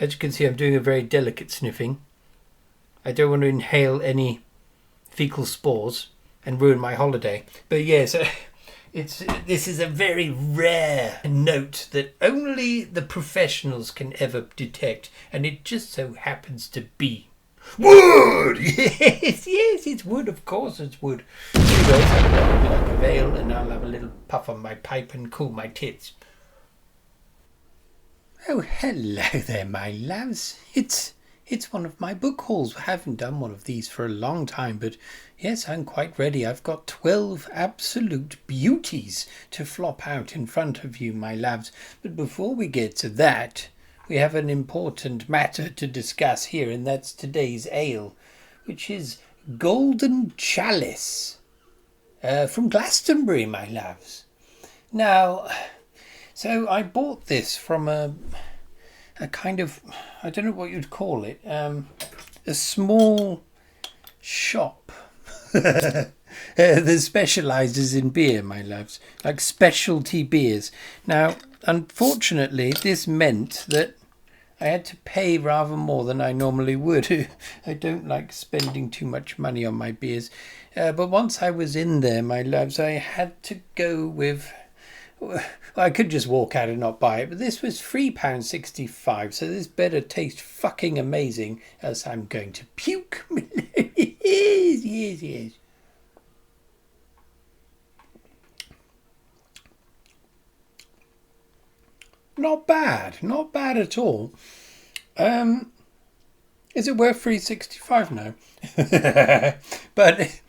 As you can see, I'm doing a very delicate sniffing. I don't want to inhale any fecal spores and ruin my holiday. But yes, this is a very rare note that only the professionals can ever detect, and it just so happens to be wood. Yes, it's wood. Of course, it's wood. Anyways, I'll have a bit of ale, and I'll have a little puff on my pipe and cool my tits. Oh, hello there, my loves. It's one of my book hauls. I haven't done one of these for a long time, but yes, I'm quite ready. I've got 12 absolute beauties to flop out in front of you, my loves. But before we get to that, we have an important matter to discuss here, and that's today's ale, which is Golden Chalice from Glastonbury, my loves. Now, so I bought this from a kind of, I don't know what you'd call it, a small shop that specialises in beer, my loves, like specialty beers. Now, unfortunately, this meant that I had to pay rather more than I normally would. I don't like spending too much money on my beers. But once I was in there, my loves, I had to go with... I could just walk out and not buy it, but this was £3.65, so this better taste fucking amazing, else I'm going to puke. Yes. Not bad at all. Is it worth £3.65 now? But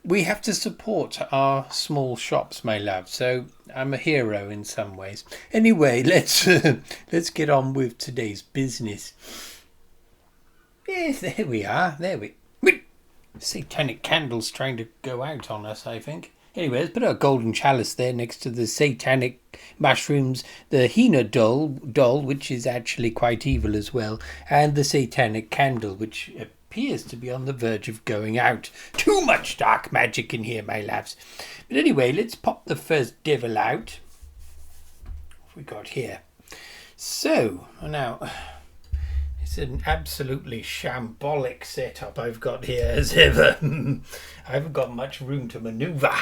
we have to support our small shops, my love, so I'm a hero in some ways. Anyway, let's get on with today's business. Yes, there we are. Satanic candle's trying to go out on us, I think. Anyway, let's put our golden chalice there next to the satanic mushrooms, the Hina doll, which is actually quite evil as well, and the satanic candle, which appears to be on the verge of going out. Too much dark magic in here, my loves. But anyway, let's pop the first devil out. What have we got here? So, now, it's an absolutely shambolic setup I've got here as ever. I haven't got much room to manoeuvre.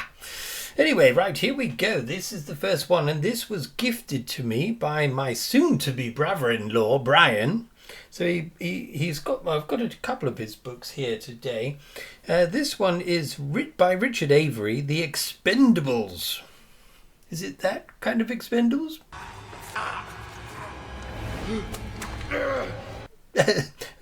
Anyway, right, here we go. This is the first one, and this was gifted to me by my soon-to-be brother-in-law, Brian. So he's got, I've got a couple of his books here today. This one is written by Richard Avery, The Expendables. Is it that kind of Expendables?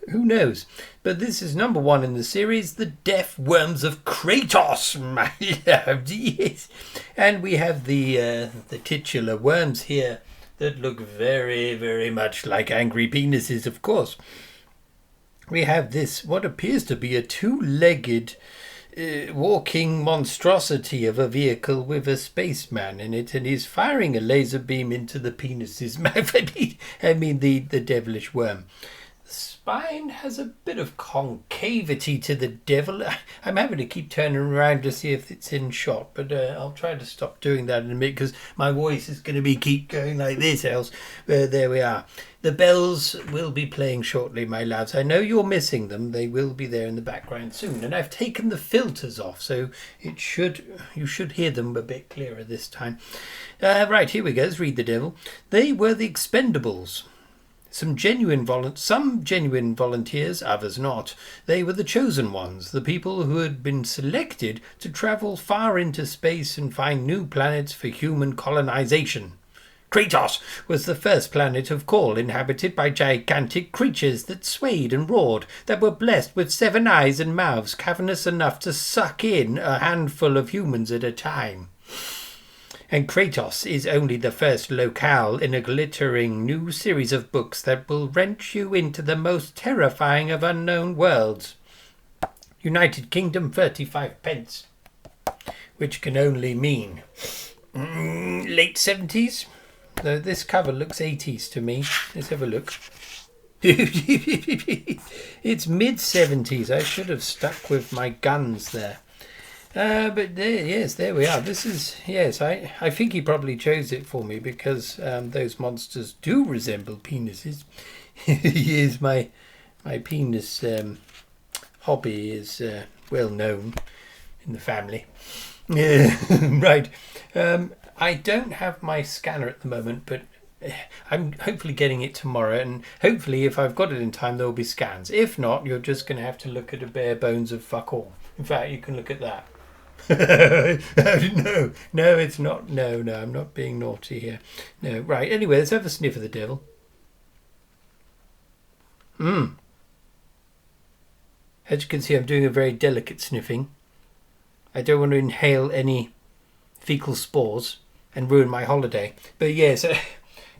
Who knows? But this is number 1 in the series, The Deathworms of Kratos, my love. Yes. And we have the titular worms here that look very, very much like angry penises, of course. We have this, what appears to be a 2-legged walking monstrosity of a vehicle with a spaceman in it, and he's firing a laser beam into the penis's mouth. I mean, the devilish worm. The spine has a bit of concavity to the devil. I'm having to keep turning around to see if it's in shot, but I'll try to stop doing that in a minute because my voice is going to keep going like this else. There we are. The bells will be playing shortly, my lads. I know you're missing them. They will be there in the background soon. And I've taken the filters off, so you should hear them a bit clearer this time. Right, here we go. Let's read the devil. They were the Expendables. Some genuine volunteers, others not. They were the chosen ones, the people who had been selected to travel far into space and find new planets for human colonization. Kratos was the first planet of call, inhabited by gigantic creatures that swayed and roared, that were blessed with 7 eyes and mouths cavernous enough to suck in a handful of humans at a time. And Kratos is only the first locale in a glittering new series of books that will wrench you into the most terrifying of unknown worlds. United Kingdom 35 pence, which can only mean late 70s. Though this cover looks 80s to me. Let's have a look. It's mid 70s. I should have stuck with my guns there. But there, yes, there we are. This is, yes, I think he probably chose it for me because those monsters do resemble penises. Yes, my penis hobby is well known in the family. Yeah, right. I don't have my scanner at the moment, but I'm hopefully getting it tomorrow, and hopefully if I've got it in time there will be scans. If not, you're just going to have to look at a bare bones of fuck all. In fact, you can look at that. No, it's not. No, I'm not being naughty here. No, right. Anyway, let's have a sniff of the devil. As you can see, I'm doing a very delicate sniffing. I don't want to inhale any fecal spores and ruin my holiday. But yes,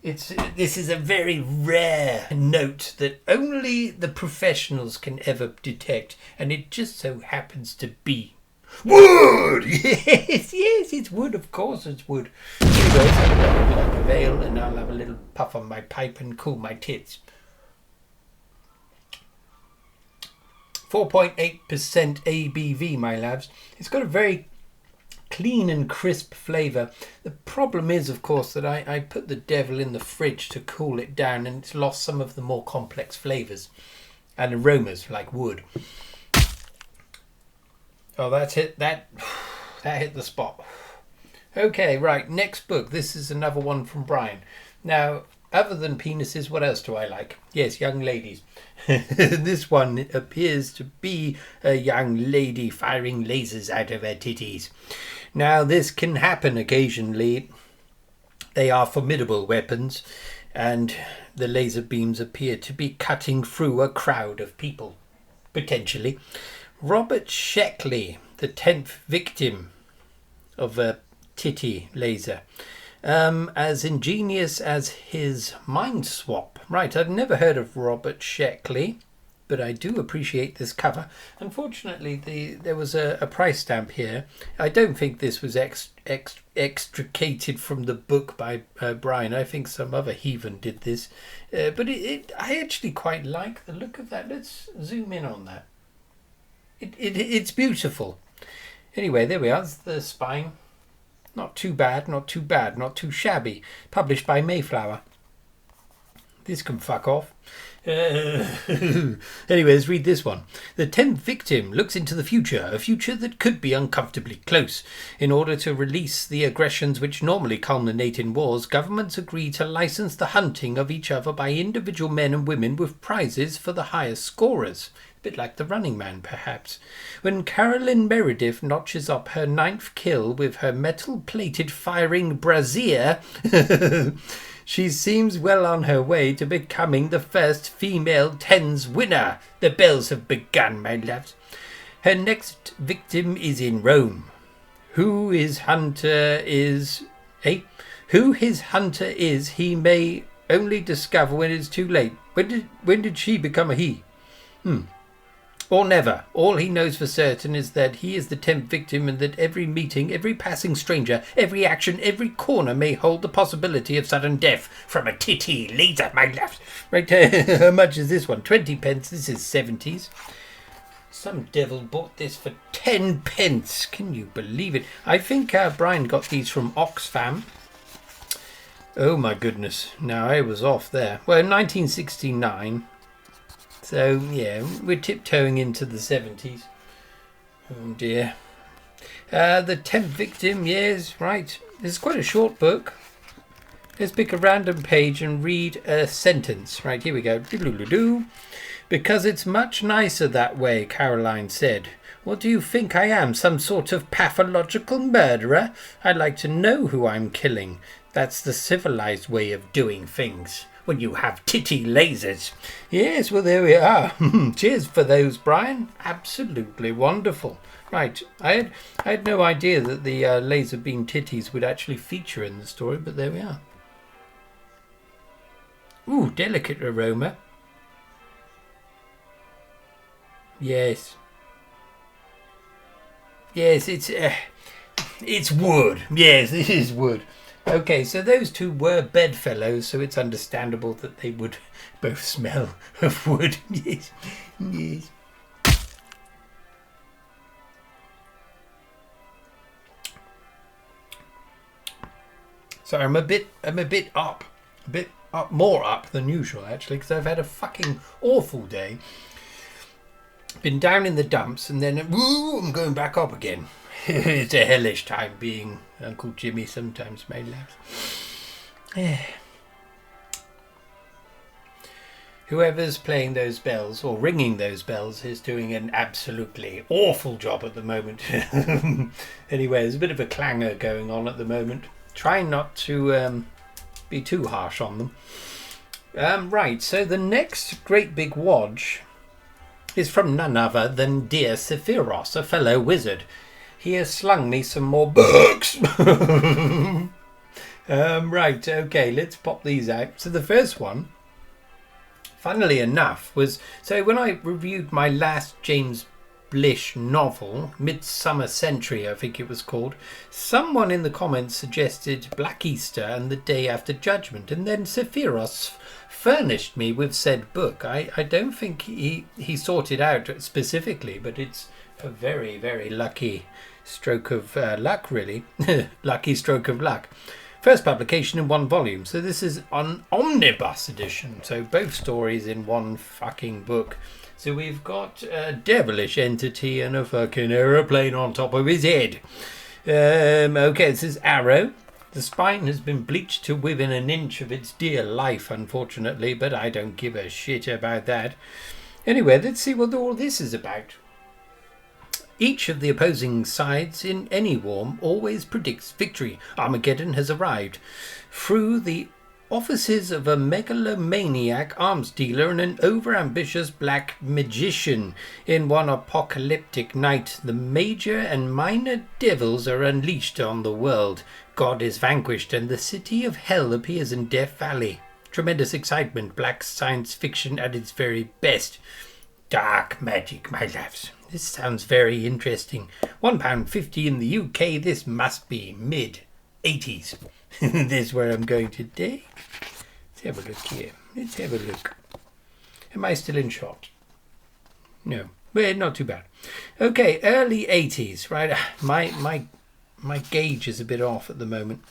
this is a very rare note that only the professionals can ever detect, and it just so happens to be wood. Yes, it's wood. Of course, it's wood. Anyway, so I'll like a veil, and I'll have a little puff on my pipe and cool my tits. 4.8% ABV, my lads. It's got a very clean and crisp flavour. The problem is, of course, that I put the devil in the fridge to cool it down, and it's lost some of the more complex flavours and aromas like wood. Oh, that's it. That hit the spot. Okay, right. Next book. This is another one from Brian. Now, other than penises, what else do I like? Yes, young ladies. This one appears to be a young lady firing lasers out of her titties. Now, this can happen occasionally. They are formidable weapons, and the laser beams appear to be cutting through a crowd of people, potentially. Robert Sheckley, the 10th victim of a titty laser. As ingenious as his mind swap. Right, I've never heard of Robert Sheckley, but I do appreciate this cover. Unfortunately, there was a price stamp here. I don't think this was extricated from the book by Brian. I think some other heathen did this. But I actually quite like the look of that. Let's zoom in on that. It's beautiful. Anyway, there we are. That's the spine. Not too bad, not too shabby. Published by Mayflower. This can fuck off. Anyway, let's read this one. The 10th victim looks into the future, a future that could be uncomfortably close. In order to release the aggressions which normally culminate in wars, governments agree to license the hunting of each other by individual men and women with prizes for the highest scorers. A bit like the Running Man, perhaps. When Carolyn Meredith notches up her 9th kill with her metal-plated firing brassiere, she seems well on her way to becoming the first female tens winner. The bells have begun, my loves. Her next victim is in Rome. Who his hunter is, he may only discover when it's too late. When did she become a he? Or never. All he knows for certain is that he is the 10th victim, and that every meeting, every passing stranger, every action, every corner may hold the possibility of sudden death from a titty laser, my left. Right, how much is this one? 20 pence. This is 70s. Some devil bought this for 10 pence. Can you believe it? I think Brian got these from Oxfam. Oh my goodness. Now I was off there. Well, 1969. So, yeah, we're tiptoeing into the 70s. Oh, dear. The 10th victim, yes, right. This is quite a short book. Let's pick a random page and read a sentence. Right, here we go. Because it's much nicer that way, Caroline said. What do you think I am, some sort of pathological murderer? I'd like to know who I'm killing. That's the civilized way of doing things. When you have titty lasers. Yes, well, there we are. Cheers for those, Brian. Absolutely wonderful. Right, I had no idea that the laser beam titties would actually feature in the story, but there we are. Ooh, delicate aroma. Yes. Yes, it's wood. Yes, it is wood. Okay, so those two were bedfellows, so it's understandable that they would both smell of wood. Yes, yes. So I'm a bit up, more up than usual actually, because I've had a fucking awful day. Been down in the dumps, and then I'm going back up again. It's a hellish time being Uncle Jimmy sometimes, my lads. Whoever's playing those bells or ringing those bells is doing an absolutely awful job at the moment. Anyway, there's a bit of a clangor going on at the moment. Trying not to be too harsh on them. Right, so the next great big wodge is from none other than dear Sephiros, a fellow wizard. He has slung me some more books. Right, okay, let's pop these out. So the first one, funnily enough, was... So when I reviewed my last James Blish novel, Midsummer Century, I think it was called, someone in the comments suggested Black Easter and the Day After Judgment, and then Sephiros furnished me with said book. I don't think he sought it out specifically, but it's a very, very lucky stroke of luck, really. Lucky stroke of luck. First publication in 1 volume, so this is an omnibus edition, so both stories in one fucking book. So we've got a devilish entity and a fucking aeroplane on top of his head. Okay, this is Arrow. The spine has been bleached to within an inch of its dear life, unfortunately, but I don't give a shit about that. Anyway, let's see what all this is about. Each of the opposing sides in any war always predicts victory. Armageddon has arrived. Through the offices of a megalomaniac arms dealer and an overambitious black magician, in one apocalyptic night, the major and minor devils are unleashed on the world. God is vanquished, and the city of hell appears in Death Valley. Tremendous excitement, black science fiction at its very best. Dark magic, my loves. This sounds very interesting. £1.50 in the UK. This must be mid-80s. This is where I'm going today. Let's have a look here. Let's have a look. Am I still in shot? No. Well, not too bad. Okay, early 80s. Right. My gauge is a bit off at the moment.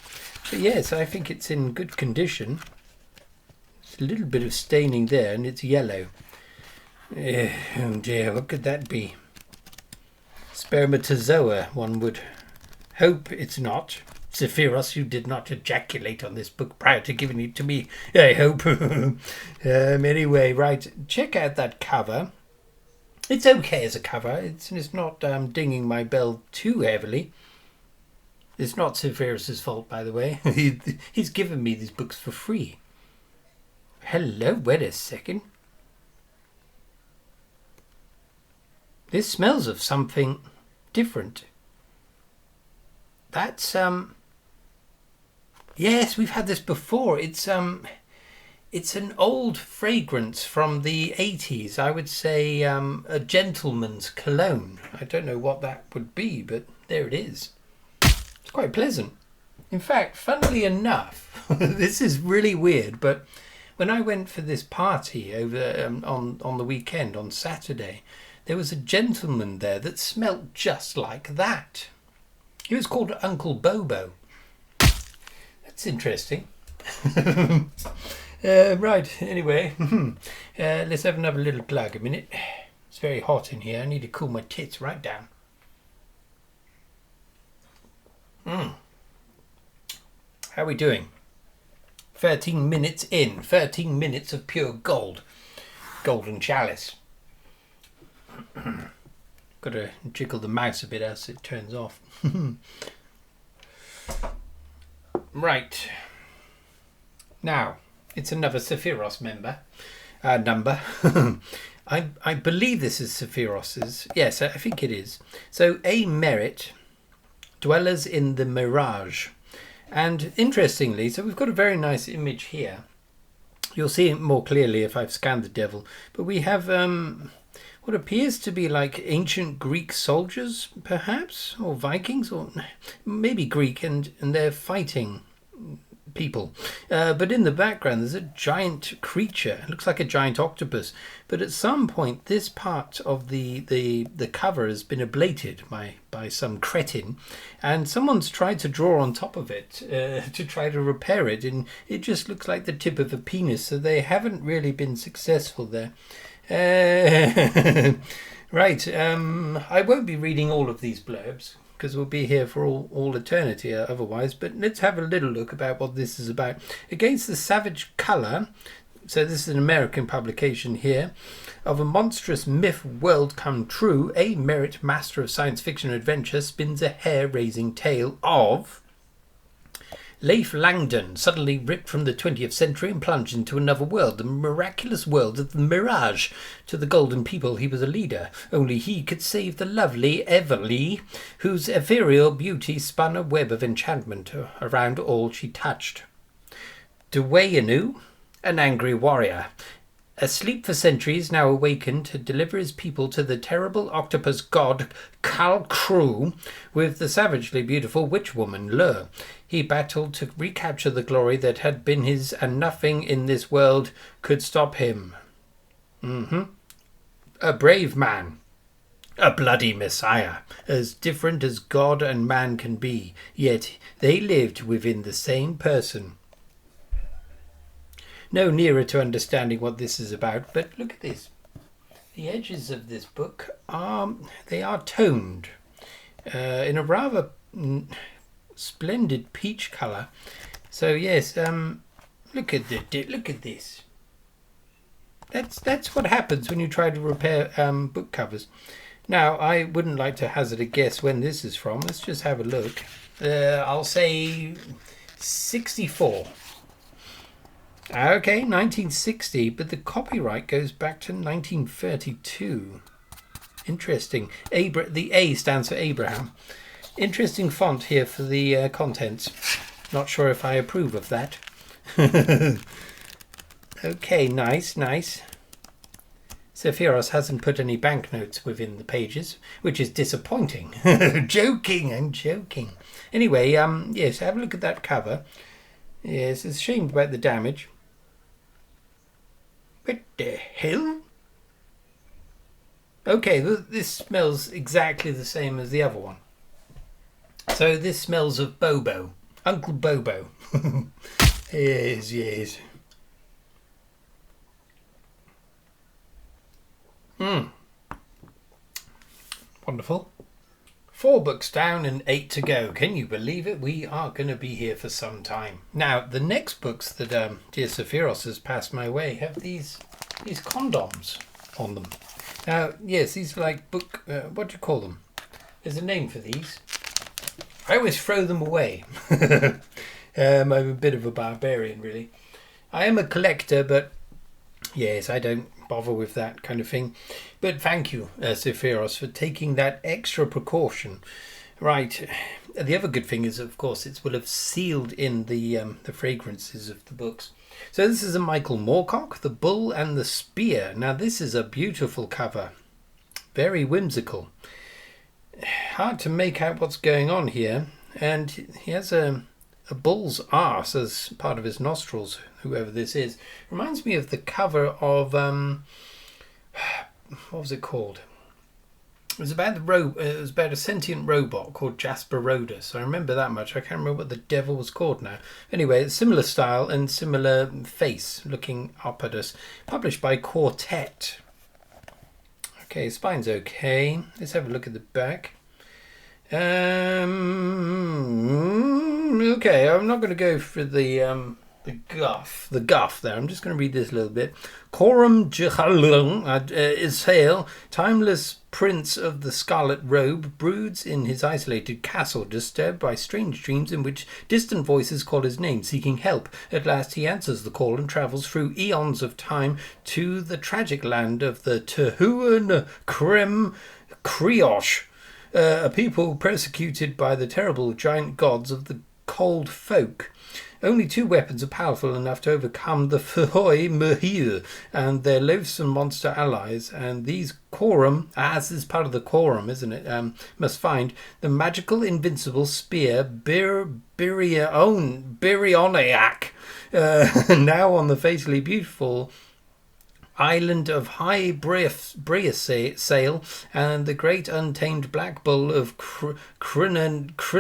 But yes, I think it's in good condition. There's a little bit of staining there, and it's yellow. Oh dear, what could that be? Spermatozoa, one would hope it's not. Sephiros, you did not ejaculate on this book prior to giving it to me, I hope. Anyway, right, check out that cover. It's okay as a cover. It's not dinging my bell too heavily. It's not Sephiros' fault, by the way. He's given me these books for free. Hello, wait a second. This smells of something different. That's yes, we've had this before. It's an old fragrance from the 80s. I would say a gentleman's cologne. I don't know what that would be, but there it is. It's quite pleasant. In fact, funnily enough, this is really weird, but when I went for this party over on the weekend, on Saturday, there was a gentleman there that smelt just like that. He was called Uncle Bobo. That's interesting. Right, anyway. Let's have another little plug a minute. It's very hot in here. I need to cool my tits right down. How are we doing? 13 minutes in. 13 minutes of pure gold. Golden Chalice. Got to jiggle the mouse a bit as it turns off. Right. Now, it's another Sephiros number. I believe this is Sephiros's. Yes, I think it is. So, a Merrit, dwellers in the Mirage. And interestingly, so we've got a very nice image here. You'll see it more clearly if I've scanned the devil. But we have what appears to be like ancient Greek soldiers, perhaps, or Vikings, or maybe Greek, and they're fighting people. But in the background, there's a giant creature. It looks like a giant octopus. But at some point, this part of the cover has been ablated by some cretin, and someone's tried to draw on top of it to try to repair it, and it just looks like the tip of a penis. So they haven't really been successful there. Right. I won't be reading all of these blurbs, because we'll be here for all eternity otherwise. But let's have a little look about what this is about. Against the savage colour, so this is an American publication here, of a monstrous myth world come true, a Merrit, master of science fiction adventure, spins a hair-raising tale of Leif Langdon, suddenly ripped from the 20th century and plunged into another world, the miraculous world of the Mirage. To the golden people he was a leader. Only he could save the lovely Avery, whose ethereal beauty spun a web of enchantment around all she touched. Dwayanu, an angry warrior, asleep for centuries, now awakened to deliver his people to the terrible octopus god Kalkru with the savagely beautiful witch woman Lur. He battled to recapture the glory that had been his, and nothing in this world could stop him. A brave man. A bloody messiah, as different as God and man can be, yet they lived within the same person. No nearer to understanding what this is about, but look at this. The edges of this book are toned in a rather splendid peach colour. So yes, look at this. That's what happens when you try to repair book covers. Now, I wouldn't like to hazard a guess when this is from. Let's just have a look. I'll say 64. Okay, 1960, but the copyright goes back to 1932. Interesting. The A stands for Abraham. Interesting font here for the contents. Not sure if I approve of that. Okay, nice. Sephiros hasn't put any banknotes within the pages, which is disappointing. I'm joking. Anyway, yes, have a look at that cover. Yes, it's a shame about the damage. What the hell? Okay, this smells exactly the same as the other one. So this smells of Bobo. Uncle Bobo. Yes. Wonderful. 4 books down and 8 to go. Can you believe it? We are going to be here for some time. Now, the next books that dear Sephiros has passed my way have these condoms on them. Now, yes, these are like book... what do you call them? There's a name for these. I always throw them away. I'm a bit of a barbarian, really. I am a collector, but yes, I don't bother with that kind of thing. But thank you, Sephiros, for taking that extra precaution. Right. The other good thing is, of course, it will have sealed in the fragrances of the books. So this is a Michael Moorcock, The Bull and the Spear. Now, this is a beautiful cover. Very whimsical. Hard to make out what's going on here. And he has a bull's arse as part of his nostrils, whoever this is. Reminds me of the cover of... what was it called? It was about it was about a sentient robot called Jasper Rhodus. I remember that much. I can't remember what the devil was called now. Anyway, it's similar style and similar face, looking up at us. Published by Quartet. Okay, spine's okay. Let's have a look at the back. Okay, I'm not going to go for the guff there. I'm just going to read this a little bit. Coram Jehalung Israel, timeless prince of the scarlet robe, broods in his isolated castle, disturbed by strange dreams in which distant voices call his name, seeking help. At last he answers the call and travels through eons of time to the tragic land of the Tehuan Krem Kriosh, a people persecuted by the terrible giant gods of the cold folk. Only 2 weapons are powerful enough to overcome the Fhoi Mehir and their loathsome monster allies, and these quorum, this is part of the quorum, isn't it? Must find the magical invincible spear Birioniac, now on the fatally beautiful island of High Briasail, and the great untamed black bull of Crinanas.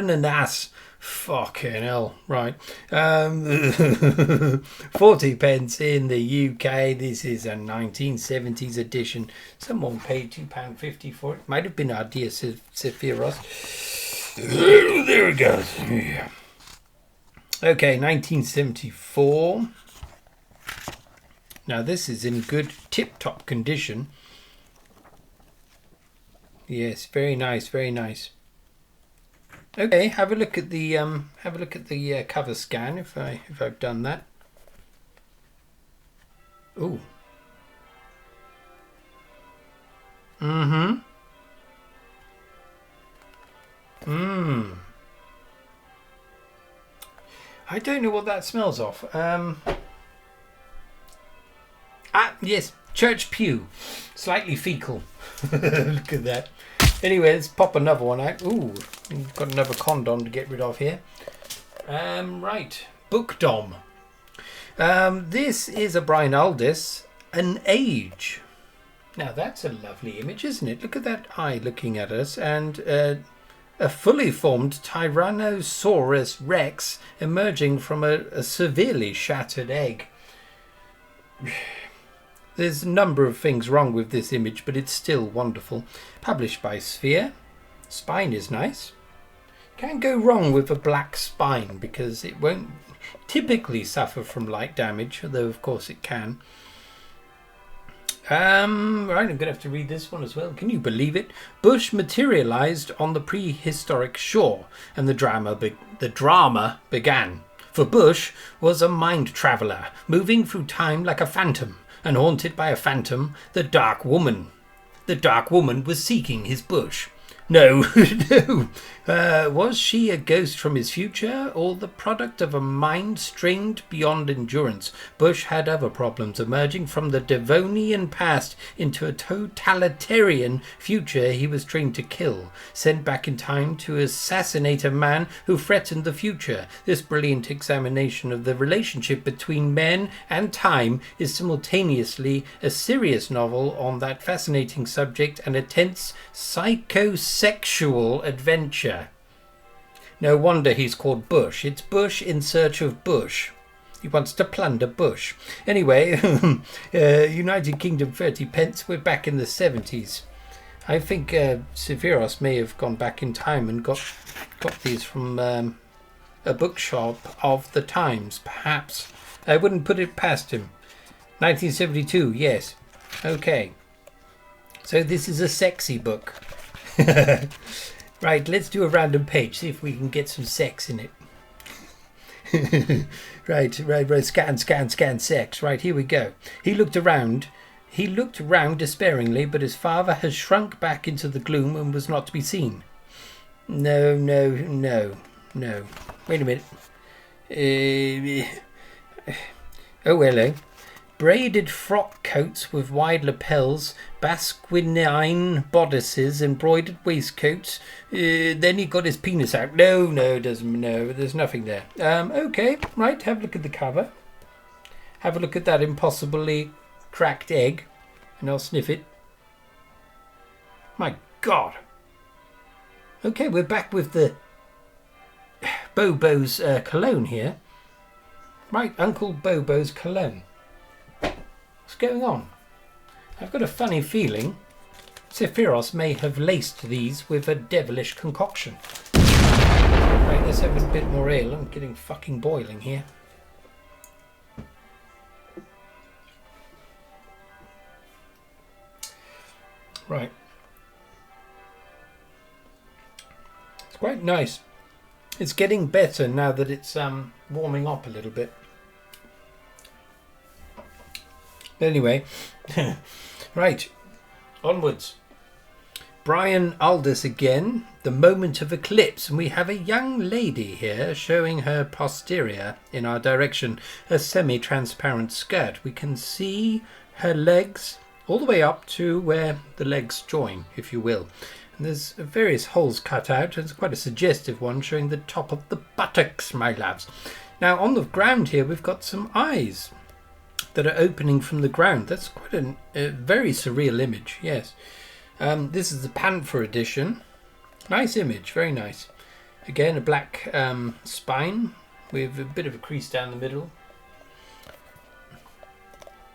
Fucking hell, right. 40 pence in the UK. This is a 1970s edition. Someone paid £2.50 for it. Might have been our dear Sephiros. There it goes. Okay, 1974. Now this is in good tip-top condition. Yes, very nice, very nice. Okay, have a look at the cover scan if I've done that. Ooh. I don't know what that smells of. Yes, church pew. Slightly fecal. Look at that. Anyway, let's pop another one out. Ooh, got another condom to get rid of here. Right, Book Dom. This is a Brian Aldiss, An Age. Now that's a lovely image, isn't it? Look at that eye looking at us, and a fully formed Tyrannosaurus Rex emerging from a severely shattered egg. There's a number of things wrong with this image, but it's still wonderful. Published by Sphere. Spine is nice. Can't go wrong with a black spine because it won't typically suffer from light damage, although of course it can. Right, I'm going to have to read this one as well. Can you believe it? Bush materialized on the prehistoric shore, and the drama began. For Bush was a mind traveler, moving through time like a phantom, and haunted by a phantom, the Dark Woman. The Dark Woman was seeking his Bush. No, no. Was she a ghost from his future, or the product of a mind strained beyond endurance? Bush had other problems, emerging from the Devonian past into a totalitarian future he was trained to kill, sent back in time to assassinate a man who threatened the future. This brilliant examination of the relationship between men and time is simultaneously a serious novel on that fascinating subject and a tense psychosexual adventure. No wonder he's called Bush. It's Bush in search of Bush. He wants to plunder Bush. Anyway, United Kingdom 30 pence. We're back in the 70s. I think Severos may have gone back in time and got these from a bookshop of the times, perhaps. I wouldn't put it past him. 1972, yes. Okay. So this is a sexy book. Right, let's do a random page, see if we can get some sex in it. right, scan, sex. Right, here we go. He looked around despairingly, but his father has shrunk back into the gloom and was not to be seen. No. Wait a minute. Oh, hello. Braided frock coats with wide lapels, basquinine bodices, embroidered waistcoats. Then he got his penis out. No, there's nothing there. Okay, right, have a look at the cover. Have a look at that impossibly cracked egg, and I'll sniff it. My God. Okay, we're back with the Bobo's cologne here. Right, Uncle Bobo's cologne. What's going on? I've got a funny feeling Sephiros may have laced these with a devilish concoction. Right, let's have a bit more ale. I'm getting fucking boiling here. Right. It's quite nice. It's getting better now that it's warming up a little bit. Anyway, right, onwards. Brian Aldiss again, The Moment of Eclipse, and we have a young lady here showing her posterior in our direction, a semi-transparent skirt. We can see her legs all the way up to where the legs join, if you will. And there's various holes cut out, and it's quite a suggestive one showing the top of the buttocks, my loves. Now on the ground here we've got some eyes that are opening from the ground. That's quite a very surreal image, yes. This is the Panther edition. Nice image, very nice. Again, a black spine with a bit of a crease down the middle.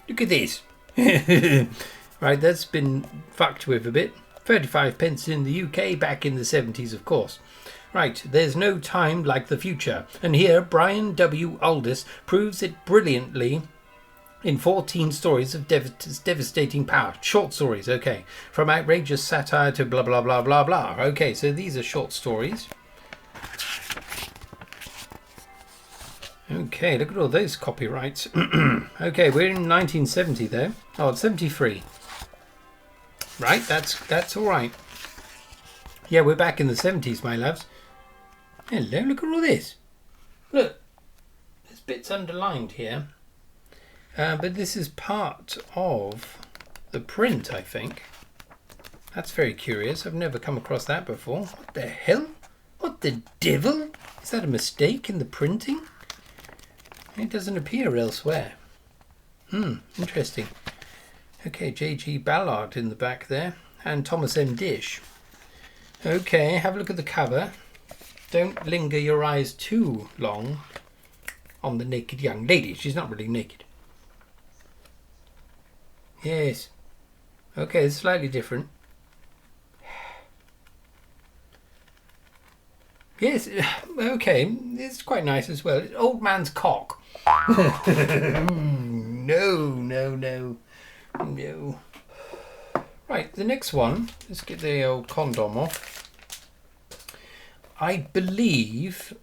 Look at this. Right, that's been fucked with a bit. 35 pence in the UK, back in the 70s, of course. Right, there's no time like the future. And here, Brian W. Aldiss proves it brilliantly in 14 stories of devastating power. Short stories, okay. From outrageous satire to blah, blah, blah, blah, blah. Okay, so these are short stories. Okay, look at all those copyrights. Okay, we're in 1970 though. Oh, it's 73. Right, that's all right. Yeah, we're back in the 70s, my loves. Hello, look at all this. Look, there's bits underlined here. But this is part of the print, I think. That's very curious. I've never come across that before. What the hell? What the devil? Is that a mistake in the printing? It doesn't appear elsewhere. Interesting. Okay, J.G. Ballard in the back there. And Thomas M. Dish. Okay, have a look at the cover. Don't linger your eyes too long on the naked young lady. She's not really naked. Yes. Okay, it's slightly different. Yes, okay, it's quite nice as well. Old man's cock. No. Right, the next one. Let's get the old condom off. I believe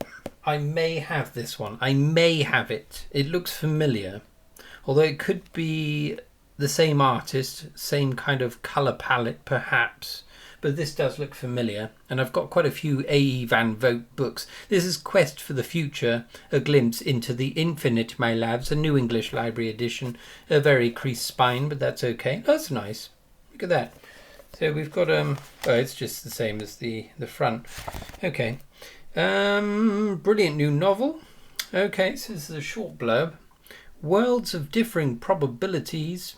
I may have this one. I may have it. It looks familiar. Although it could be the same artist, same kind of colour palette perhaps. But this does look familiar, and I've got quite a few A.E. Van Vogt books. This is Quest for the Future, A Glimpse into the Infinite, my lads, a New English Library edition. A very creased spine, but that's okay. That's nice. Look at that. So we've got, oh, it's just the same as the front. Okay. Brilliant new novel. Okay, so this is a short blurb. Worlds of differing probabilities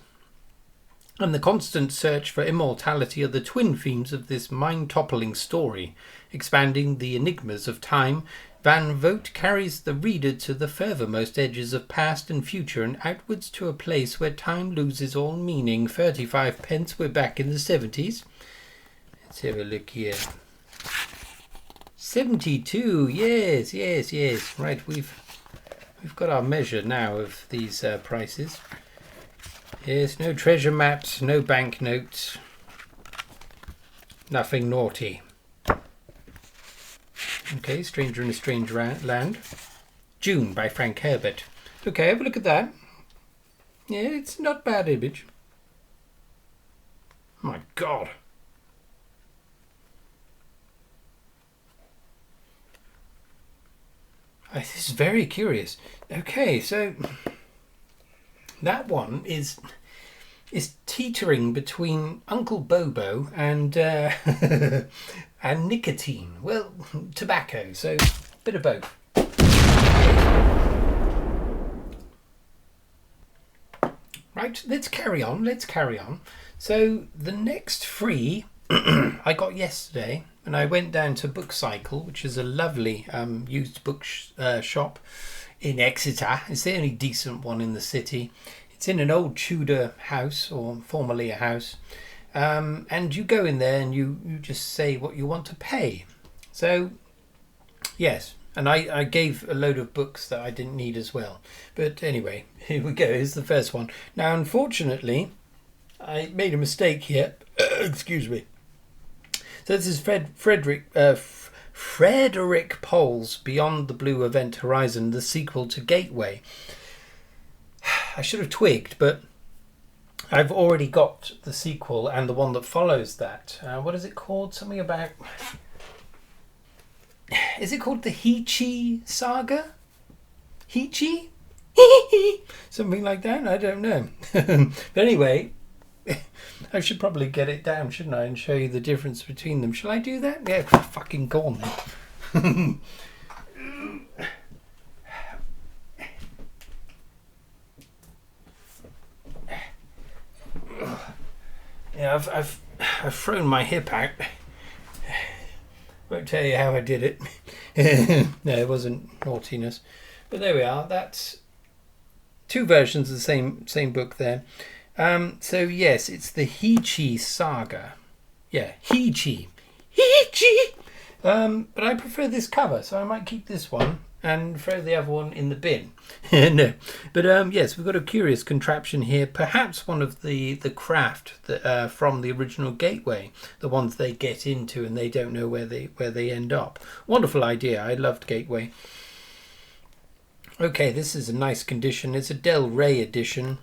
and the constant search for immortality are the twin themes of this mind-toppling story. Expanding the enigmas of time, Van Vogt carries the reader to the furthermost edges of past and future and outwards to a place where time loses all meaning. 35 pence, we're back in the 70s. Let's have a look here. 72, yes. Right, we've got our measure now of these prices. Yes, no treasure maps, no banknotes, nothing naughty. Okay, Stranger in a Strange Land. June by Frank Herbert. Okay, have a look at that. Yeah, it's not bad image. My God. This is very curious. Okay, so that one is teetering between Uncle Bobo and and nicotine. Well, tobacco. So a bit of both. Right, let's carry on. So the next three I got yesterday, and I went down to Book Cycle, which is a lovely used book shop in Exeter. It's the only decent one in the city. It's in an old Tudor house, or formerly a house, and you go in there and you just say what you want to pay. So yes, and I gave a load of books that I didn't need as well. But anyway, here we go. Here's the first one. Now, unfortunately, I made a mistake here. Excuse me. So this is Frederik Pohl's Beyond the Blue Event Horizon, the sequel to Gateway. I should have twigged, but I've already got the sequel and the one that follows that. What is it called? Something about... Is it called the Heechee Saga? Heechee? Something like that? I don't know. But anyway, I should probably get it down, shouldn't I, and show you the difference between them. Shall I do that? Yeah, fucking go on then. Yeah, I've thrown my hip out. Won't tell you how I did it. No, it wasn't naughtiness. But there we are. That's two versions of the same book there. So yes, it's the Heechee saga. Yeah, Heechee. But I prefer this cover, so I might keep this one and throw the other one in the bin. No, but yes, we've got a curious contraption here. Perhaps one of the craft that from the original Gateway, the ones they get into and they don't know where they end up. Wonderful idea. I loved Gateway. Okay, this is a nice condition. It's a Del Rey edition.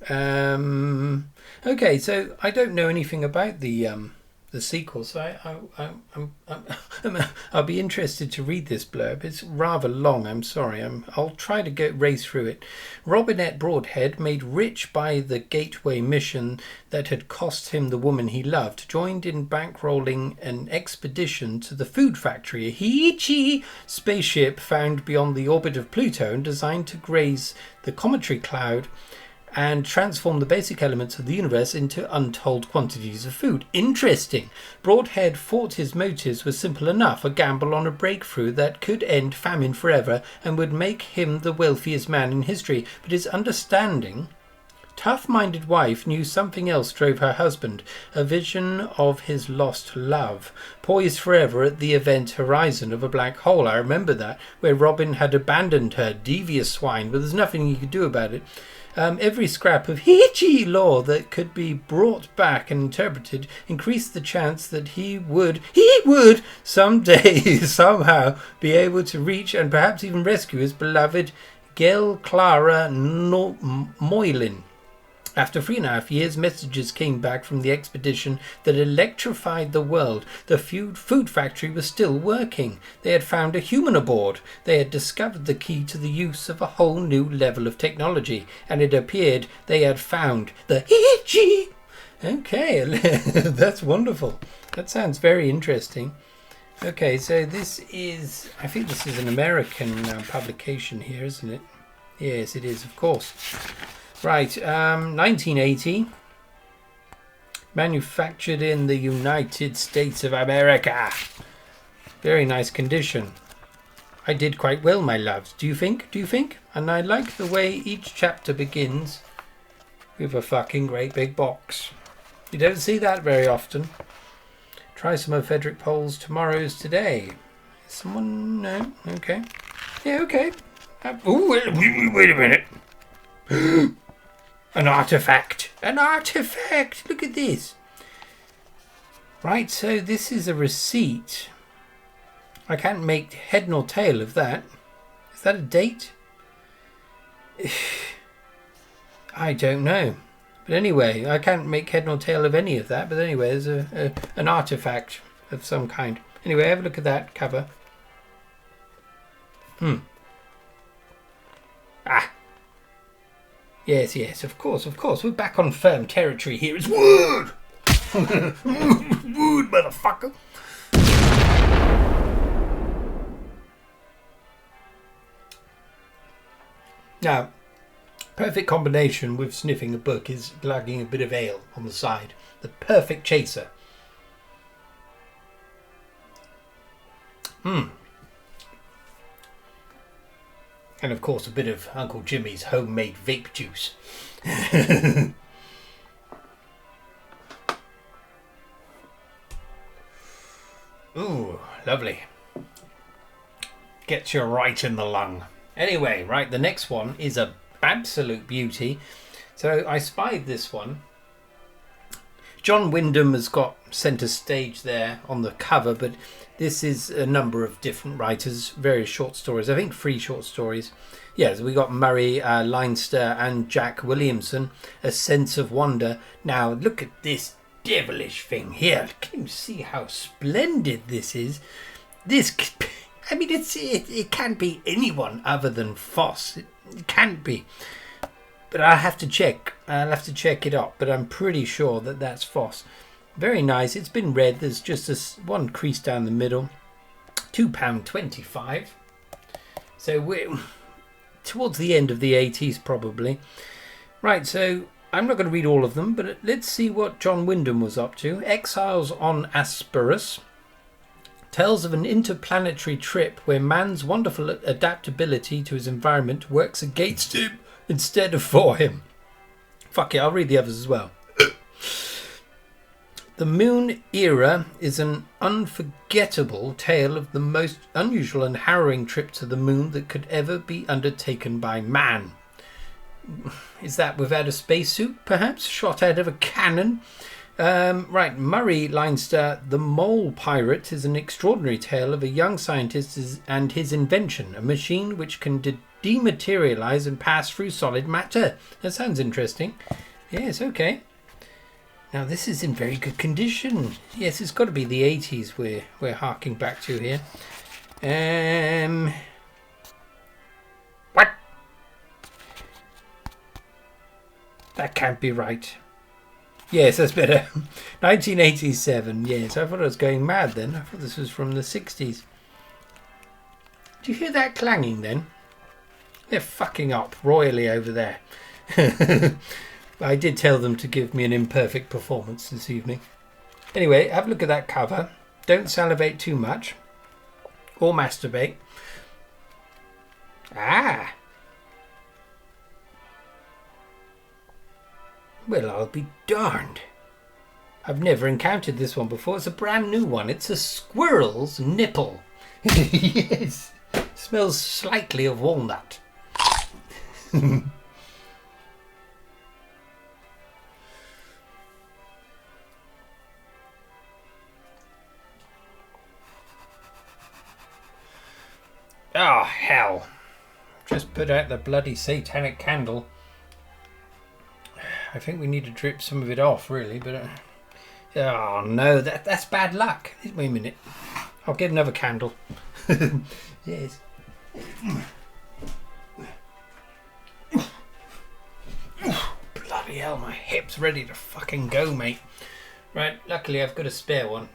Okay, so I don't know anything about the sequel, so I'll be interested to read this blurb. It's rather long, I'm sorry. I'll try to race through it. Robinette Broadhead, made rich by the Gateway mission that had cost him the woman he loved, joined in bankrolling an expedition to the food factory, a Heechee spaceship found beyond the orbit of Pluto and designed to graze the cometary cloud and transform the basic elements of the universe into untold quantities of food. Interesting. Broadhead thought his motives were simple enough, a gamble on a breakthrough that could end famine forever and would make him the wealthiest man in history. But his understanding, tough-minded wife knew something else drove her husband, a vision of his lost love, poised forever at the event horizon of a black hole. I remember that, where Robin had abandoned her, devious swine, but there's nothing he could do about it. Every scrap of Heechee lore that could be brought back and interpreted increased the chance that he would someday somehow be able to reach and perhaps even rescue his beloved Gel Clara Moylin. After 3.5 years, messages came back from the expedition that electrified the world. The food factory was still working. They had found a human aboard. They had discovered the key to the use of a whole new level of technology. And it appeared they had found the Heechee. Okay, that's wonderful. That sounds very interesting. Okay, so this is, I think this is an American publication here, isn't it? Yes, it is, of course. Right, 1980, manufactured in the United States of America. Very nice condition. I did quite well, my loves. Do you think? And I like the way each chapter begins with a fucking great big box. You don't see that very often. Try some of Frederik Pohl's Tomorrow's Today. Someone? No? Okay. Yeah, okay. Oh, wait a minute. An artifact. Look at this. Right, so this is a receipt. I can't make head nor tail of that. Is that a date? I don't know. But anyway, I can't make head nor tail of any of that. But anyway, there's an artifact of some kind. Anyway, have a look at that cover. Yes, of course. We're back on firm territory here. It's wood! Wood, motherfucker! Now, perfect combination with sniffing a book is lugging a bit of ale on the side. The perfect chaser. And of course a bit of Uncle Jimmy's homemade vape juice. Ooh, lovely. Gets you right in the lung. Anyway, right, the next one is a absolute beauty. So I spied this one. John Wyndham has got centre stage there on the cover, but this is a number of different writers, various short stories. I think 3 short stories. Yeah, so we got Murray Leinster and Jack Williamson, A Sense of Wonder. Now, look at this devilish thing here. Can you see how splendid this is? This, I mean, it can't be anyone other than Foss. It can't be. But I'll have to check. I'll have to check it up. But I'm pretty sure that that's Foss. Very nice. It's been read. There's just this one crease down the middle. £2.25. So we're towards the end of the 80s probably. Right, so I'm not going to read all of them, but let's see what John Wyndham was up to. Exiles on Asperus tells of an interplanetary trip where man's wonderful adaptability to his environment works against him instead of for him. Fuck it, I'll read the others as well. The Moon Era is an unforgettable tale of the most unusual and harrowing trip to the moon that could ever be undertaken by man. Is that without a spacesuit, perhaps? Shot out of a cannon? Right, Murray Leinster, The Mole Pirate is an extraordinary tale of a young scientist and his invention, a machine which can dematerialize and pass through solid matter. That sounds interesting. Yes, okay. Now this is in very good condition. Yes, it's got to be the 80s we're harking back to here. What? That can't be right. Yes, that's better. 1987. Yes, I thought I was going mad then. I thought this was from the 60s. Do you hear that clanging then? They're fucking up royally over there. I did tell them to give me an imperfect performance this evening. Anyway, have a look at that cover. Don't salivate too much. Or masturbate. Ah! Well, I'll be darned. I've never encountered this one before. It's a brand new one. It's a squirrel's nipple. Yes. Smells slightly of walnut. Oh, hell. Just put out the bloody satanic candle. I think we need to drip some of it off, really, but... oh, no, that's bad luck. Wait a minute. I'll get another candle. Yes. Bloody hell, my hip's ready to fucking go, mate. Right, luckily I've got a spare one.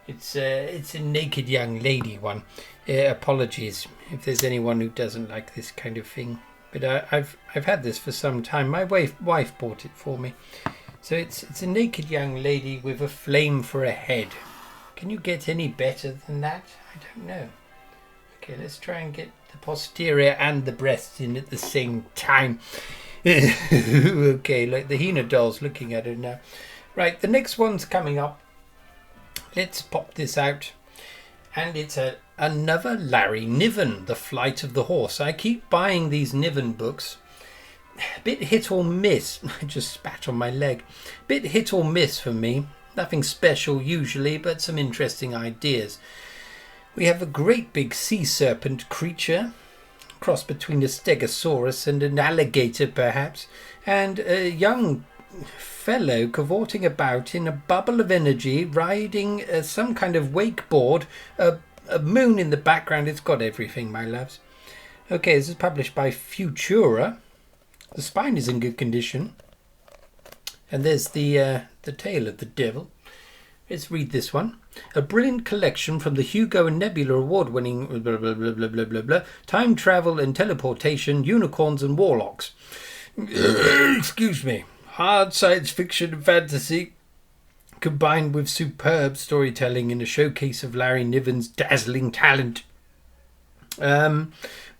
It's a naked young lady one. Apologies if there's anyone who doesn't like this kind of thing. But I've had this for some time. My wife bought it for me. So it's a naked young lady with a flame for a head. Can you get any better than that? I don't know. Okay, let's try and get the posterior and the breasts in at the same time. Okay, like the Hina doll's looking at it now. Right, the next one's coming up. Let's pop this out. And it's another Larry Niven, The Flight of the Horse. I keep buying these Niven books. A bit hit or miss. I just spat on my leg. Bit hit or miss for me. Nothing special usually, but some interesting ideas. We have a great big sea serpent creature. Cross between a stegosaurus and an alligator, perhaps. And a young fellow cavorting about in a bubble of energy, riding some kind of wakeboard, a moon in the background. It's got everything, my loves. Okay, this is published by Futura. The spine is in good condition. And there's the tail of the devil. Let's read this one. A brilliant collection from the Hugo and Nebula award-winning blah, blah, blah, blah, blah, blah, blah, time travel and teleportation, unicorns and warlocks. Excuse me. Hard science fiction and fantasy combined with superb storytelling in a showcase of Larry Niven's dazzling talent.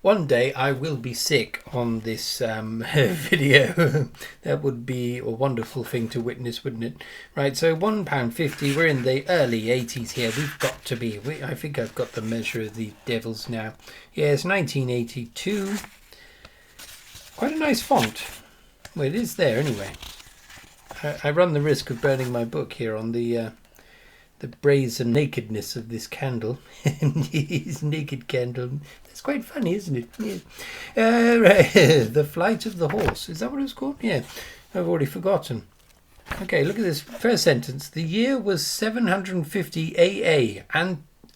One day I will be sick on this video. That would be a wonderful thing to witness, wouldn't it? Right, so £1.50. We're in the early 80s here. We've got to be. I think I've got the measure of the devils now. Yes, 1982. Quite a nice font. Well, it is there anyway. I run the risk of burning my book here on the brazen nakedness of this candle. His naked candle. That's quite funny, isn't it? Yeah. Right. The Flight of the Horse. Is that what it's called? Yeah. I've already forgotten. Okay, look at this first sentence. The year was 750 AA,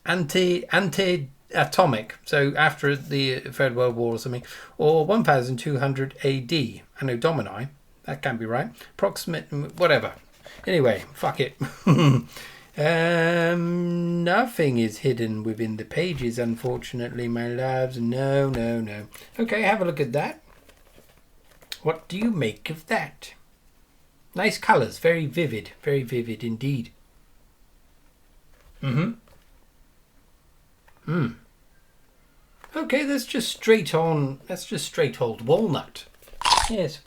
anti-atomic, so after the Third World War or something, or 1200 AD, Anno Domini. That can't be right. Approximate, whatever. Anyway, fuck it. Nothing is hidden within the pages, unfortunately, my loves. No, no, no. Okay, have a look at that. What do you make of that? Nice colours, very vivid indeed. Okay, that's just straight on. That's just straight old walnut. Yes,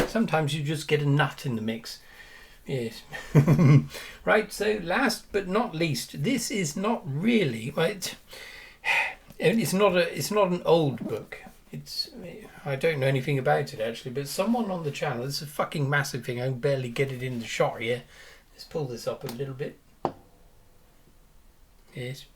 sometimes you just get a nut in the mix. Yes. Right, so last but not least, this is not really, right, it's not an old book. I don't know anything about it actually, but someone on the channel, it's a fucking massive thing, I can barely get it in the shot here. Let's pull this up a little bit. Yes.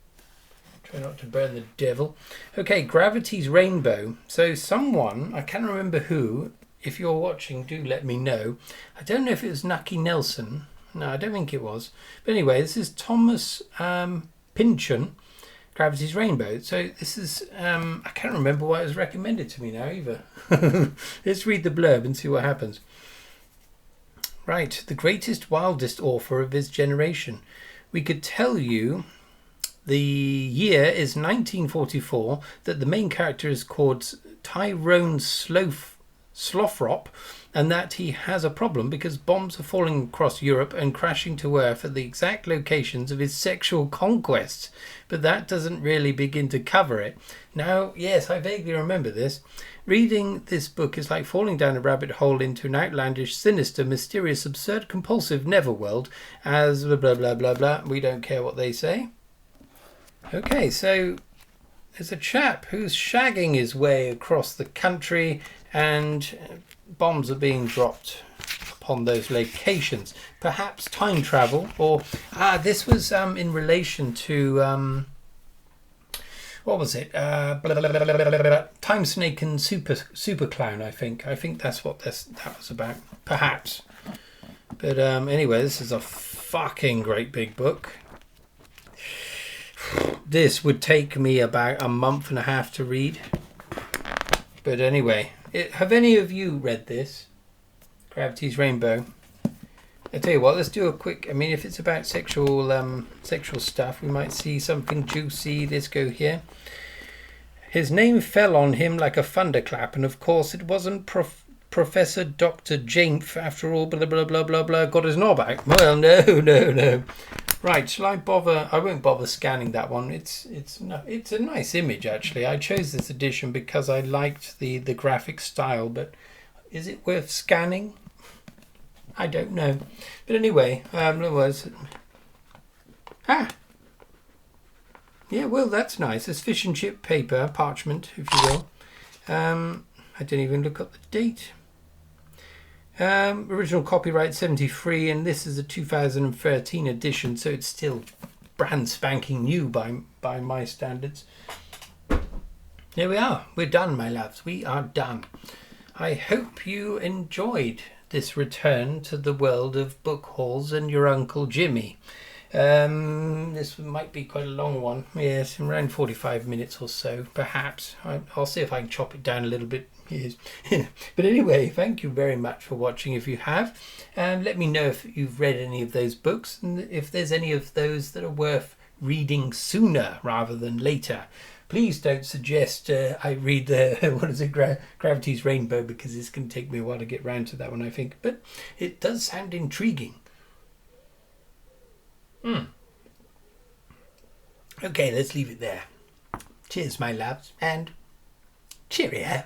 Try not to burn the devil. Okay, Gravity's Rainbow. So someone, I can't remember who, if you're watching, do let me know. I don't know if it was Nucky Nelson. No, I don't think it was. But anyway, this is Thomas Pynchon, Gravity's Rainbow. So this is, I can't remember why it was recommended to me now either. Let's read the blurb and see what happens. Right, the greatest, wildest author of his generation. We could tell you the year is 1944, that the main character is called Tyrone Slothrop, and that he has a problem because bombs are falling across Europe and crashing to Earth at the exact locations of his sexual conquests. But that doesn't really begin to cover it. Now, yes, I vaguely remember this. Reading this book is like falling down a rabbit hole into an outlandish, sinister, mysterious, absurd, compulsive netherworld as blah, blah, blah, blah, blah. We don't care what they say. Okay, so there's a chap who's shagging his way across the country and bombs are being dropped upon those locations. Perhaps time travel, or this was in relation to what was it? Time Snake and Super Clown. I think that's what that was about. Perhaps, but anyway, this is a fucking great big book. This would take me about a month and a half to read. But anyway, have any of you read this? Gravity's Rainbow. I tell you what, let's do a quick. I mean, if it's about sexual stuff, we might see something juicy. Let's go here. His name fell on him like a thunderclap, and of course it wasn't Professor Dr. James after all. Blah blah blah blah blah. Got his knob out. Well, no. Right, shall I bother? I won't bother scanning that one. It's a nice image actually. I chose this edition because I liked the graphic style, but is it worth scanning? I don't know. But anyway, yeah, well, that's nice. It's fish and chip paper, parchment, if you will. I didn't even look up the date. Original copyright 73, and this is a 2013 edition, so it's still brand spanking new by my standards. There we are. We're done, my loves. We are done. I hope you enjoyed this return to the world of book hauls and your Uncle Jimmy. This might be quite a long one. Yes, around 45 minutes or so, perhaps. I'll see if I can chop it down a little bit. Yes. But anyway, thank you very much for watching if you have. And let me know if you've read any of those books and if there's any of those that are worth reading sooner rather than later. Please don't suggest I read the Gravity's Rainbow, because it's going to take me a while to get round to that one, I think. But it does sound intriguing. Okay, let's leave it there. Cheers, my loves, and cheerio.